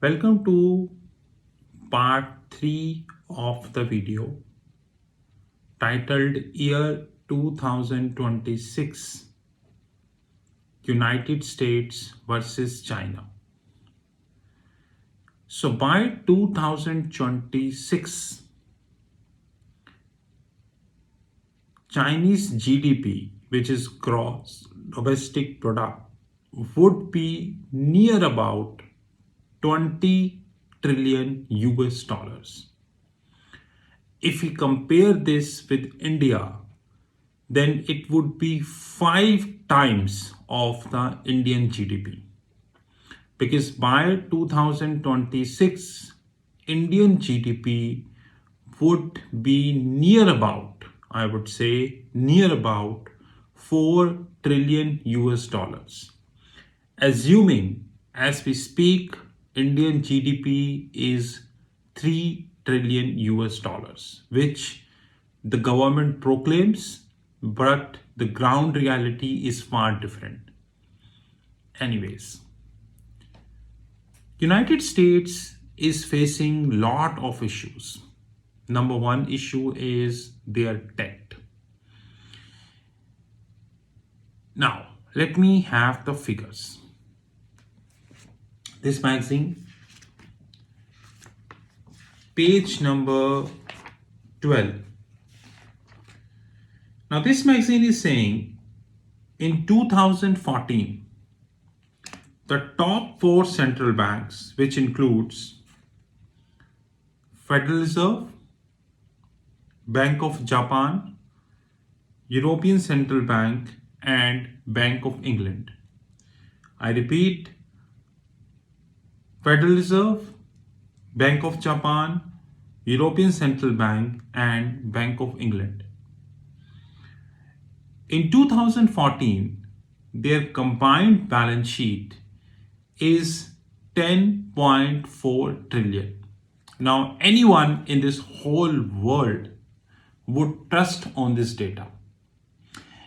Welcome to part 3 of the video titled Year 2026 United States versus China. So by 2026, Chinese GDP, which is gross domestic product, would be near about 20 trillion US dollars. If we compare this with India, then it would be 5 times of the Indian GDP. Because by 2026, Indian GDP would be near about, I would say, near about 4 trillion US dollars. Assuming as we speak, Indian GDP is 3 trillion US dollars, which the government proclaims, but the ground reality is far different. Anyways, United States is facing lot of issues. Number one issue is their debt. Now, let me have the figures. This magazine, page number 12. Now, this magazine is saying in 2014, the top 4 central banks, which includes Federal Reserve, Bank of Japan, European Central Bank, and Bank of England. I repeat, Federal Reserve, Bank of Japan, European Central Bank, and Bank of England. In 2014, their combined balance sheet is 10.4 trillion. Now, anyone in this whole world would trust on this data.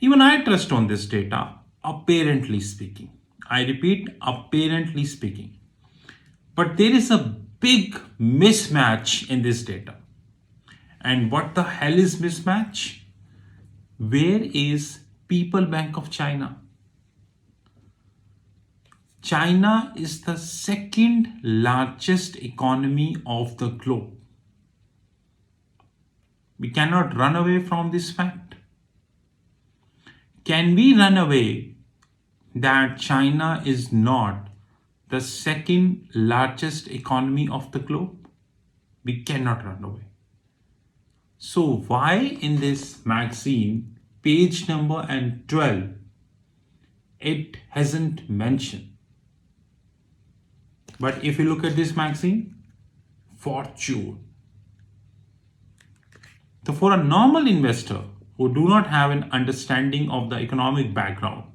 Even I trust on this data, apparently speaking. I repeat, apparently speaking. But there is a big mismatch in this data. And what the hell is mismatch? Where is People Bank of China? China is the second largest economy of the globe. We cannot run away from this fact. Can we run away that China is not the second largest economy of the globe? We cannot run away. So why in this magazine, page number and 12, it hasn't mentioned? But if you look at this magazine, Fortune. So for a normal investor who do not have an understanding of the economic background,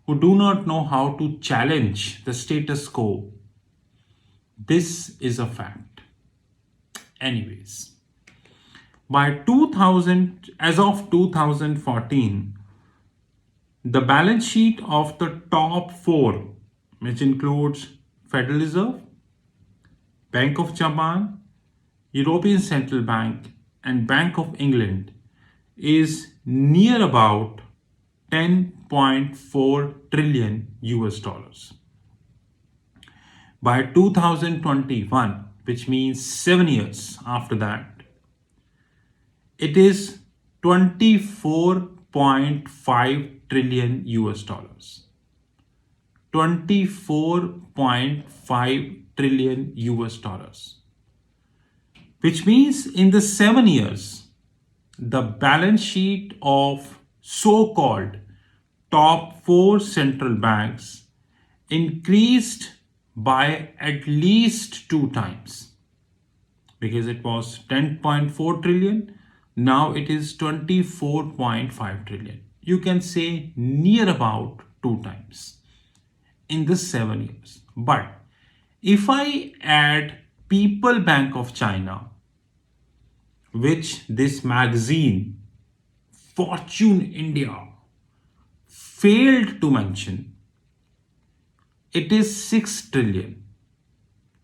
who do not know how to challenge the status quo, this is a fact. Anyways, by 2000, as of 2014, the balance sheet of the top 4, which includes Federal Reserve, Bank of Japan, European Central Bank, and Bank of England, is near about 10.4 trillion US dollars. By 2021, which means 7 years after that, it is 24.5 trillion US dollars. 24.5 trillion US dollars. Which means in the 7 years, the balance sheet of so-called top 4 central banks increased by at least 2 times. Because it was 10.4 trillion, now it is 24.5 trillion. You can say near about 2 times in the 7 years. But if I add People Bank of China, which this magazine, Fortune India, failed to mention, it is 6 trillion.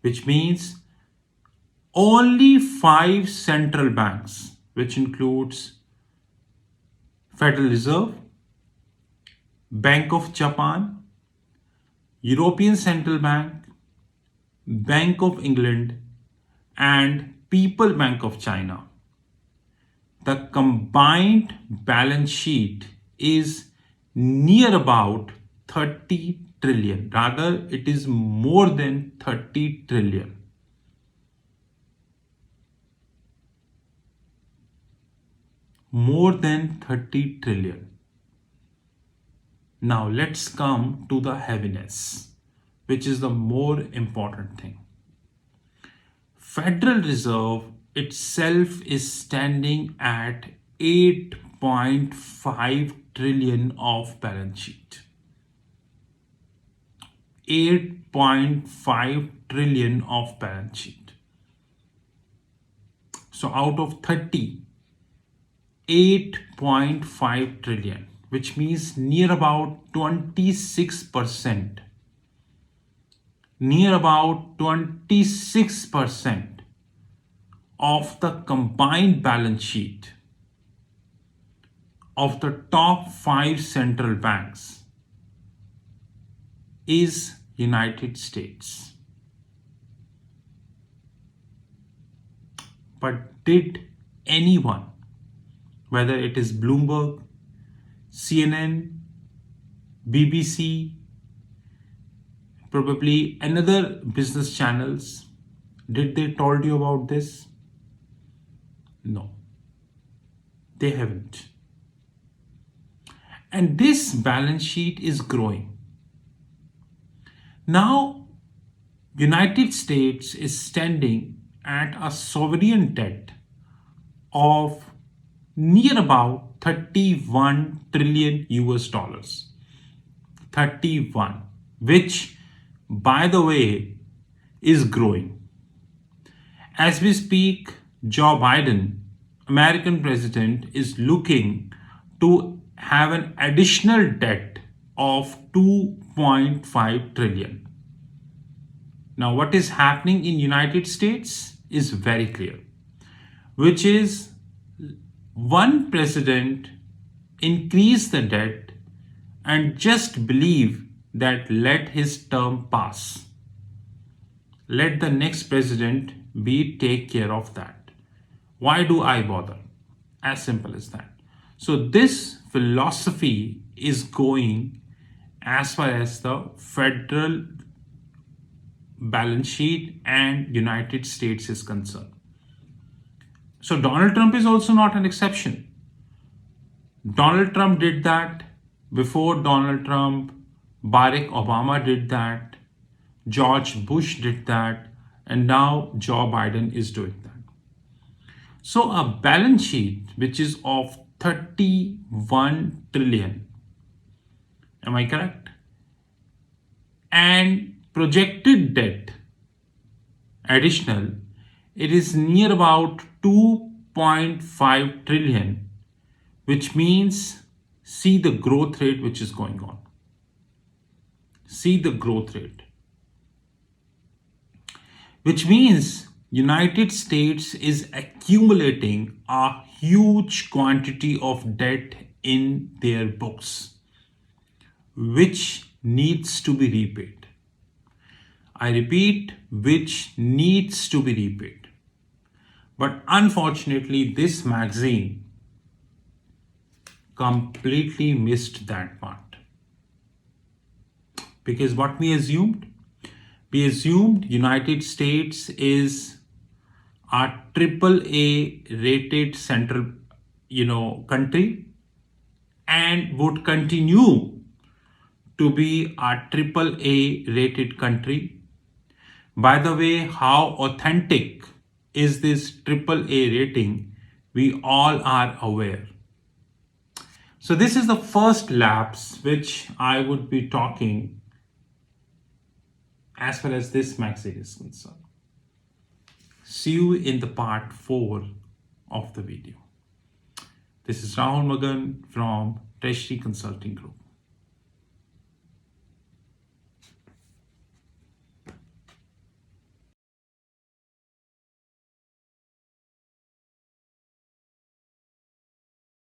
which means only 5 central banks, which includes Federal Reserve, Bank of Japan, European Central Bank, Bank of England, and People Bank of China. The combined balance sheet is near about 30 trillion. Rather, it is more than 30 trillion. More than 30 trillion. Now let's come to the heaviness, which is the more important thing. Federal Reserve itself is standing at 8.5 trillion of balance sheet. 8.5 trillion of balance sheet. So out of 30, 8.5 trillion, which means near about 26%. Near about 26% of the combined balance sheet of the top 5 central banks is United States. But did anyone, whether it is Bloomberg, CNN, BBC, probably another business channels, did they told you about this? No, they haven't. And this balance sheet is growing. Now, United States is standing at a sovereign debt of near about 31 trillion US dollars. 31, which by the way is growing. As we speak, Joe Biden, American president, is looking to have an additional debt of 2.5 trillion. Now, what is happening in United States is very clear, which is one president increase the debt and just believe that let his term pass. Let the next president be take care of that. Why do I bother? As simple as that. So this philosophy is going as far as the federal balance sheet and United States is concerned. So Donald Trump is also not an exception. Donald Trump did that. Before Donald Trump, Barack Obama did that. George Bush did that. And now Joe Biden is doing that. So a balance sheet which is of 31 trillion. Am I correct? And projected debt additional, it is near about 2.5 trillion, which means see the growth rate which is going on. See the growth rate. Which means United States is accumulating a huge quantity of debt in their books, which needs to be repaid. I repeat, which needs to be repaid. But unfortunately, this magazine completely missed that part. Because what we assumed? We assumed United States is a AAA rated central, country and would continue to be a AAA rated country. By the way, how authentic is this AAA rating? We all are aware. So this is the first lapse which I would be talking as far as this magazine is concerned. See you in the part 4 of the video. This is Rahul Magan from Treasury Consulting Group.